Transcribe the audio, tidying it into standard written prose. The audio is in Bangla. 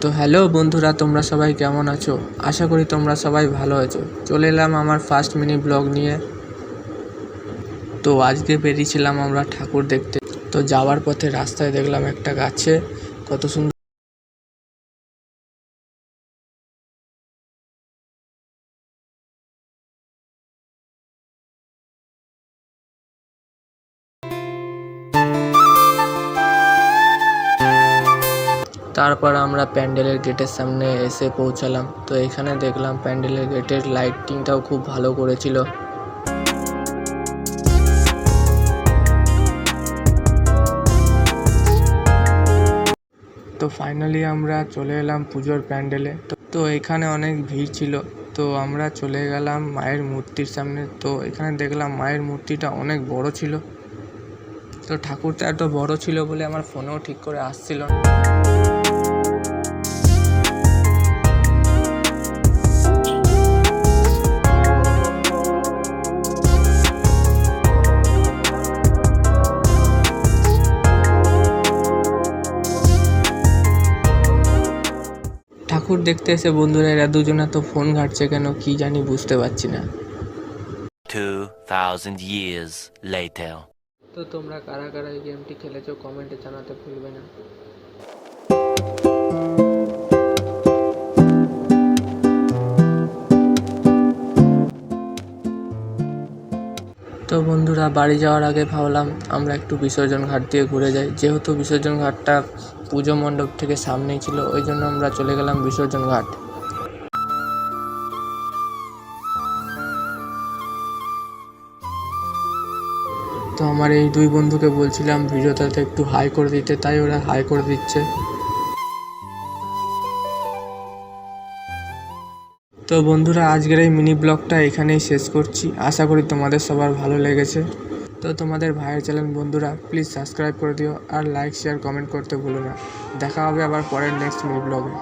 তো হ্যালো বন্ধুরা, তোমরা সবাই কেমন আছো? আশা করি তোমরা সবাই ভালো আছো। চলে এলাম আমার ফার্স্ট মিনি ব্লগ নিয়ে। তো আজকে বেরিয়েছিলাম আমরা ঠাকুর দেখতে। তো যাওয়ার পথে রাস্তায় দেখলাম একটা গাছে কত সুন্দর। তারপর আমরা প্যান্ডেলের গেটের সামনে এসে পৌঁছালাম। তো এখানে দেখলাম প্যান্ডেলের গেটের লাইটিংটাও খুব ভালো করেছিল। তো ফাইনালি আমরা চলে এলাম পুজোর প্যান্ডেলে। তো এখানে অনেক ভিড় ছিল। তো আমরা চলে গেলাম মায়ের মূর্তির সামনে। তো এখানে দেখলাম মায়ের মূর্তিটা অনেক বড় ছিল। তো ঠাকুরটা এত বড় ছিল বলে আমার ফোনেও ঠিক করে আসছিল না। ঠাকুর দেখতে এসে বন্ধুরা এরা দুজনে তো ফোন ঘাঁটছে কেন কি জানি, বুঝতে পারছি না। 2000 years later. তো তোমরা কারা কারা এই গেমটি খেলেছো কমেন্টে জানাতে ভুলবে না। তো বন্ধুরা বাড়ি যাওয়ার আগে ভাবলাম আমরা একটু বিসর্জন ঘাট দিয়ে ঘুরে যাই। যেহেতু বিসর্জন ঘাটটা পুজো মণ্ডপ থেকে সামনেই ছিল, ওই জন্য আমরা চলে গেলাম বিসর্জন ঘাট। তো আমার এই দুই বন্ধুকে বলছিলাম ভিডিওটাতে একটু হাই করে দিতে, তাই ওরা হাই করে দিচ্ছে। তো বন্ধুরা আজকের এই মিনি ব্লগটা এখানেই শেষ করছি। আশা করি তোমাদের সবার ভালো লেগেছে। তো তোমাদের ভাইয়ের চ্যানেল বন্ধুরা প্লিজ সাবস্ক্রাইব করে দিও আর লাইক শেয়ার কমেন্ট করতে ভুলো না। দেখা হবে আবার পরের নেক্সট মিনি ব্লগে।